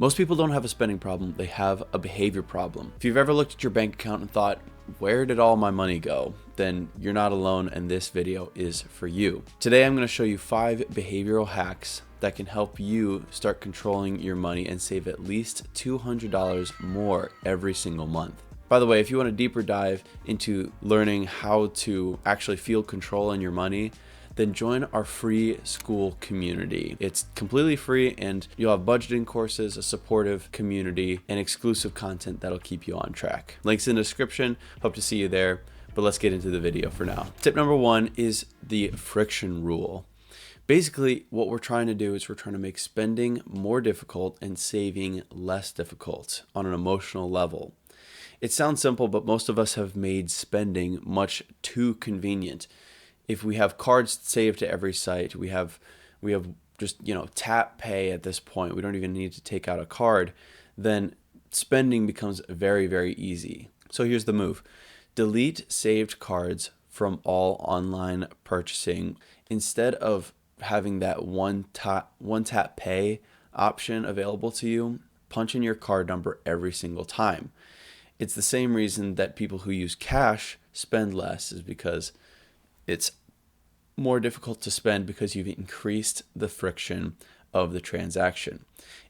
Most people don't have a spending problem, they have a behavior problem. If you've ever looked at your bank account and thought, where did all my money go? Then you're not alone, and this video is for you. Today I'm going to show you 5 behavioral hacks that can help you start controlling your money and save at least $200 more every single month. By the way, if you want a deeper dive into learning how to actually feel control in your money, then join our free Skool community. It's completely free, and you'll have budgeting courses, a supportive community, and exclusive content that'll keep you on track. Links in the description. Hope to see you there, but let's get into the video for now. Tip number 1 is the friction rule. Basically, what we're trying to do is we're trying to make spending more difficult and saving less difficult on an emotional level. It sounds simple, but most of us have made spending much too convenient. If we have cards saved to every site, we have just, tap pay at this point. We don't even need to take out a card. Then spending becomes very, very easy. So here's the move. Delete saved cards from all online purchasing. Instead of having that one tap pay option available to you, punch in your card number every single time. It's the same reason that people who use cash spend less, is because it's more difficult to spend because you've increased the friction of the transaction.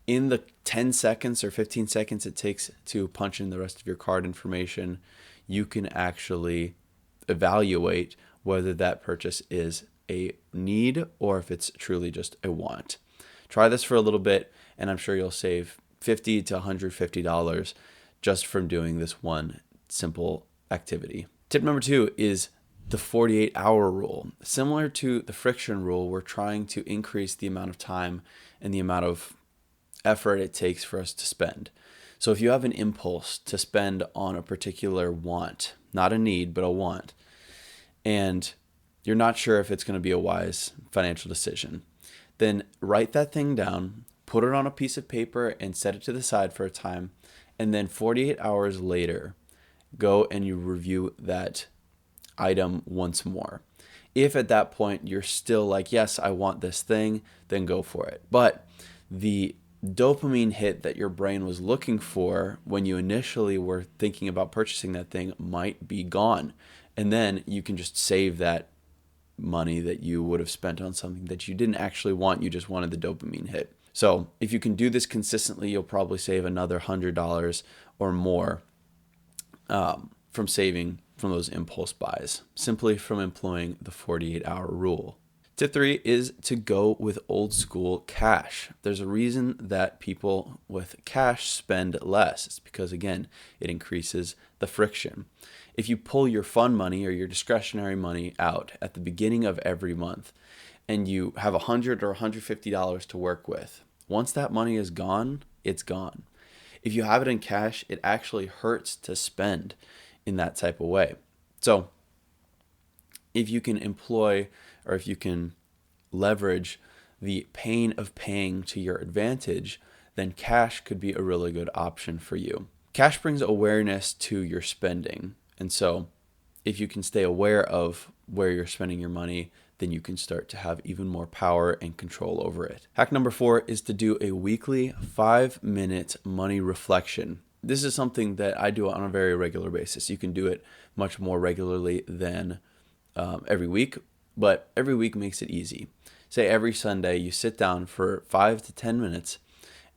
In the 10 seconds or 15 seconds it takes to punch in the rest of your card information, you can actually evaluate whether that purchase is a need or if it's truly just a want. Try this for a little bit, and I'm sure you'll save $50 to $150 just from doing this one simple activity. Tip number 2 is the 48-hour rule. Similar to the friction rule, we're trying to increase the amount of time and the amount of effort it takes for us to spend. So if you have an impulse to spend on a particular want, not a need, but a want, and you're not sure if it's going to be a wise financial decision, then write that thing down, put it on a piece of paper, and set it to the side for a time. And then 48 hours later, go and you review that item once more. If at that point you're still like, yes, I want this thing, then go for it. But the dopamine hit that your brain was looking for when you initially were thinking about purchasing that thing might be gone. And then you can just save that money that you would have spent on something that you didn't actually want. You just wanted the dopamine hit. So if you can do this consistently, you'll probably save another $100 or more from saving from those impulse buys, simply from employing the 48-hour rule. Tip 3 is to go with old school cash. There's a reason that people with cash spend less. It's because, again, it increases the friction. If you pull your fun money or your discretionary money out at the beginning of every month and you have $100 or $150 to work with, once that money is gone, it's gone. If you have it in cash, it actually hurts to spend in that type of way. So if you can employ, or if you can leverage the pain of paying to your advantage, then cash could be a really good option for you. Cash brings awareness to your spending. And so if you can stay aware of where you're spending your money, then you can start to have even more power and control over it. Hack number 4 is to do a weekly 5-minute money reflection. This is something that I do on a very regular basis. You can do it much more regularly than every week, but every week makes it easy. Say every Sunday you sit down for 5 to 10 minutes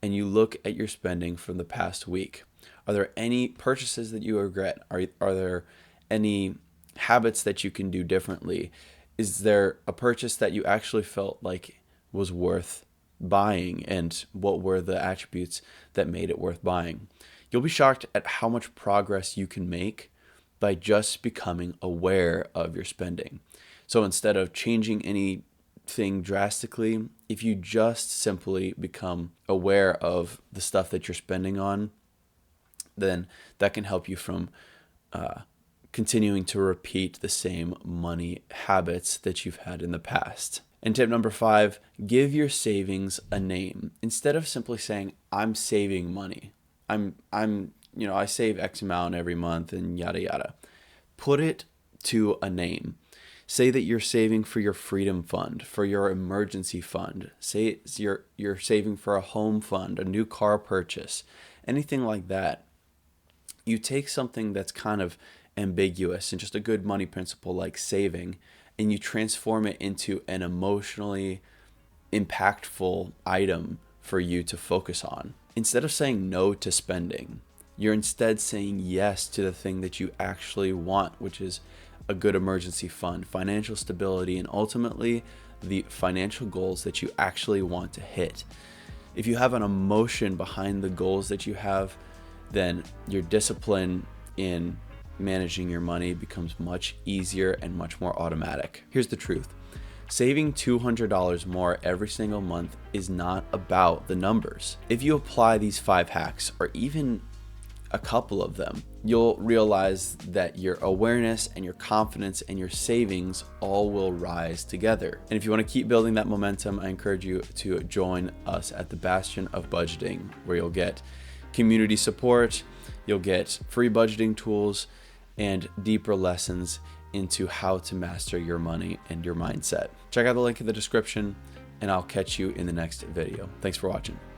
and you look at your spending from the past week. Are there any purchases that you regret? Are there any habits that you can do differently? Is there a purchase that you actually felt like was worth buying, and what were the attributes that made it worth buying? You'll be shocked at how much progress you can make by just becoming aware of your spending. So instead of changing anything drastically, if you just simply become aware of the stuff that you're spending on, then that can help you from continuing to repeat the same money habits that you've had in the past. And tip number 5, give your savings a name. Instead of simply saying, I'm saving money, I save X amount every month and yada yada. Put it to a name. Say that you're saving for your freedom fund, for your emergency fund. Say you're saving for a home fund, a new car purchase, anything like that. You take something that's kind of ambiguous and just a good money principle like saving, and you transform it into an emotionally impactful item for you to focus on. Instead of saying no to spending, you're instead saying yes to the thing that you actually want, which is a good emergency fund, financial stability, and ultimately the financial goals that you actually want to hit. If you have an emotion behind the goals that you have, then your discipline in managing your money becomes much easier and much more automatic. Here's the truth. Saving $200 more every single month is not about the numbers. If you apply these 5 hacks, or even a couple of them, you'll realize that your awareness and your confidence and your savings all will rise together. And if you want to keep building that momentum, I encourage you to join us at the Bastion of Budgeting, where you'll get community support, you'll get free budgeting tools, and deeper lessons into how to master your money and your mindset. Check out the link in the description, and I'll catch you in the next video. Thanks for watching.